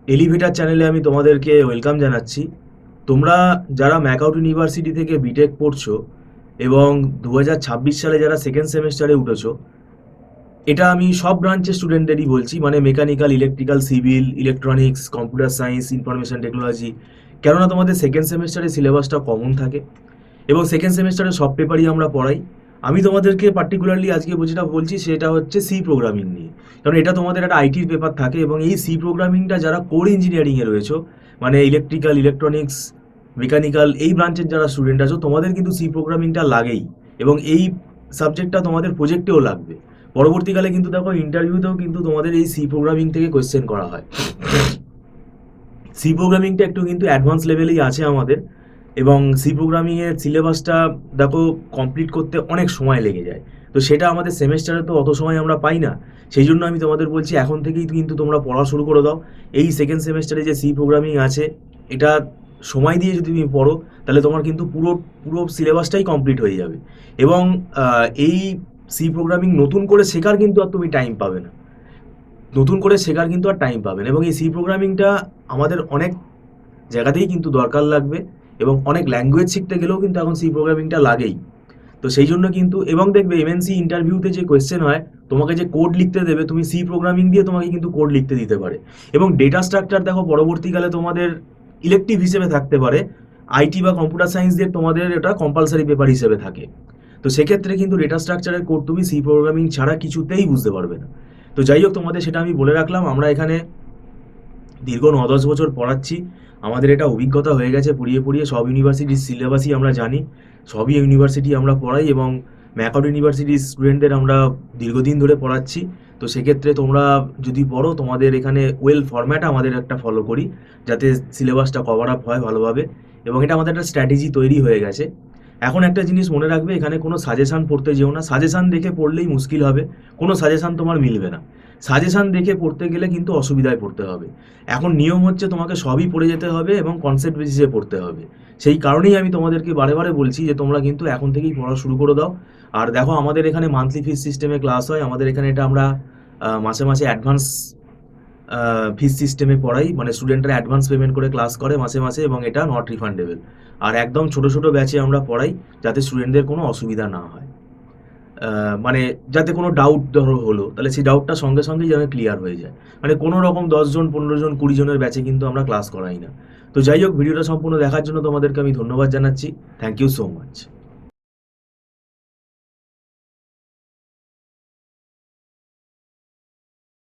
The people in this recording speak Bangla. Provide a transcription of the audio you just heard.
এলিভেটার চ্যানেলে আমি তোমাদেরকে ওয়েলকাম জানাচ্ছি। তোমরা যারা ম্যাকআউট ইউনিভার্সিটি থেকে বিটেক পড়ছো এবং 2026 সালে যারা সেকেন্ড সেমেস্টারে উঠেছো, এটা আমি সব ব্রাঞ্চের স্টুডেন্টদেরই বলছি, মানে mechanical, electrical, civil, electronics, computer science, information technology. কেননা তোমাদের সেকেন্ড সেমেস্টারে সিলেবাসটা কমন থাকে এবং সেকেন্ড সেমেস্টারে সব পেপারই আমরা পড়াই। আমি তোমাদেরকে পার্টিকুলারলি আজকে যেটা বলছি সেটা হচ্ছে সি প্রোগ্রামিং নিয়ে। কারণ এটা তোমাদের একটা আইটির পেপার থাকে এবং এই সি প্রোগ্রামিংটা যারা কোর ইঞ্জিনিয়ারিংয়ে রয়েছো, মানে ইলেকট্রিক্যাল, ইলেকট্রনিক্স, মেকানিক্যাল এই ব্রাঞ্চের যারা স্টুডেন্ট আছো, তোমাদের কিন্তু সি প্রোগ্রামিংটা লাগেই এবং এই সাবজেক্টটা তোমাদের প্রজেক্টেও লাগবে। পরবর্তীকালে কিন্তু দেখো ইন্টারভিউতেও কিন্তু তোমাদের এই সি প্রোগ্রামিং থেকে কোয়েশ্চেন করা হয়। সি প্রোগ্রামিংটা একটু কিন্তু অ্যাডভান্স লেভেলেই আছে আমাদের, এবং সি প্রোগ্রামিংয়ের সিলেবাসটা দেখো কমপ্লিট করতে অনেক সময় লেগে যায়। তো সেটা আমাদের সেমেস্টারে তো অত সময় আমরা পাই না। সেই জন্য আমি তোমাদের বলছি এখন থেকেই কিন্তু তোমরা পড়া শুরু করে দাও। এই সেকেন্ড সেমেস্টারে যে সি প্রোগ্রামিং আছে, এটা সময় দিয়ে যদি তুমি পড়ো তাহলে তোমার কিন্তু পুরো পুরো সিলেবাসটাই কমপ্লিট হয়ে যাবে। এবং এই সি প্রোগ্রামিং নতুন করে শেখার কিন্তু আর তুমি টাইম পাবে না। নতুন করে শেখার কিন্তু আর টাইম পাবে না, এবং এই সি প্রোগ্রামিংটা আমাদের অনেক জায়গাতেই কিন্তু দরকার লাগবে এবং অনেক ল্যাঙ্গুয়েজ শিখতে গেলেও কিন্তু এখন সি প্রোগ্রামিংটা লাগেই। তো সেই জন্য কিন্তু, এবং দেখবে এমএনসি ইন্টারভিউতে যে কোয়েশ্চেন হয়, তোমাকে যে কোড লিখতে দেবে, তুমি সি প্রোগ্রামিং দিয়ে তোমাকে কিন্তু কোড লিখতে দিতে পারে। এবং ডেটা স্ট্রাকচার দেখো পরবর্তীকালে তোমাদের ইলেকটিভ হিসেবে থাকতে পারে, আইটি বা কম্পিউটার সায়েন্স দিয়ে তোমাদের এটা কম্পালসারি পেপার হিসেবে থাকে। তো সেক্ষেত্রে কিন্তু ডেটা স্ট্রাকচারের কোড তুমি সি প্রোগ্রামিং ছাড়া কিছুতেই বুঝতে পারবে না। তো যাই হোক, তোমাদের সেটা আমি বলে রাখলাম। আমরা এখানে দীর্ঘ 9-10 বছর পড়াচ্ছি, আমাদের এটা অভিজ্ঞতা হয়ে গেছে। পড়িয়ে পড়িয়ে সব ইউনিভার্সিটির সিলেবাসই আমরা জানি, সবই ইউনিভার্সিটি আমরা পড়াই, এবং ম্যাকআউট ইউনিভার্সিটির স্টুডেন্টদের আমরা দীর্ঘদিন ধরে পড়াচ্ছি। তো সেক্ষেত্রে তোমরা যদি পড়ো, তোমাদের এখানে ওয়েল ফরম্যাট আমাদের একটা ফলো করি যাতে সিলেবাসটা কভার আপ হয় ভালোভাবে, এবং এটা আমাদের একটা স্ট্র্যাটেজি তৈরি হয়ে গেছে। এখন একটা জিনিস মনে রাখবে, এখানে কোনো সাজেশান পড়তে যেও না। সাজেশান দেখে পড়লেই মুশকিল হবে, কোনো সাজেশান তোমার মিলবে না। সাজেশান দেখে পড়তে গেলে কিন্তু অসুবিধায় পড়তে হবে। এখন নিয়ম হচ্ছে তোমাকে সবই পড়ে যেতে হবে এবং কনসেপ্ট বেসিসে পড়তে হবে। সেই কারণেই আমি তোমাদেরকে বারে বারে বলছি যে তোমরা কিন্তু এখন থেকেই পড়া শুরু করে দাও। আর দেখো, আমাদের এখানে মান্থলি ফিস সিস্টেমে ক্লাস হয়। আমাদের এখানে এটা আমরা মাসে মাসে অ্যাডভান্স ফিস সিস্টেমে পড়াই, মানে স্টুডেন্টরা অ্যাডভান্স পেমেন্ট করে ক্লাস করে মাসে মাসে, এবং এটা নট রিফান্ডেবল। আর একদম ছোট ছোট ব্যাচে আমরা পড়াই যাতে স্টুডেন্টদের কোনো অসুবিধা না হয়। মানে যাতে কোনো ডাউট ধরো হলো, তাহলে সেই ডাউটটা সঙ্গে সঙ্গেই যেন ক্লিয়ার হয়ে যায়। মানে কোনো রকম 10 জন, 15 জন, 20 জনের ব্যাচে কিন্তু আমরা ক্লাস করাই না। তো যাই হোক, ভিডিওটা সম্পূর্ণ দেখার জন্য তোমাদেরকে আমি ধন্যবাদ জানাচ্ছি। Thank you so much.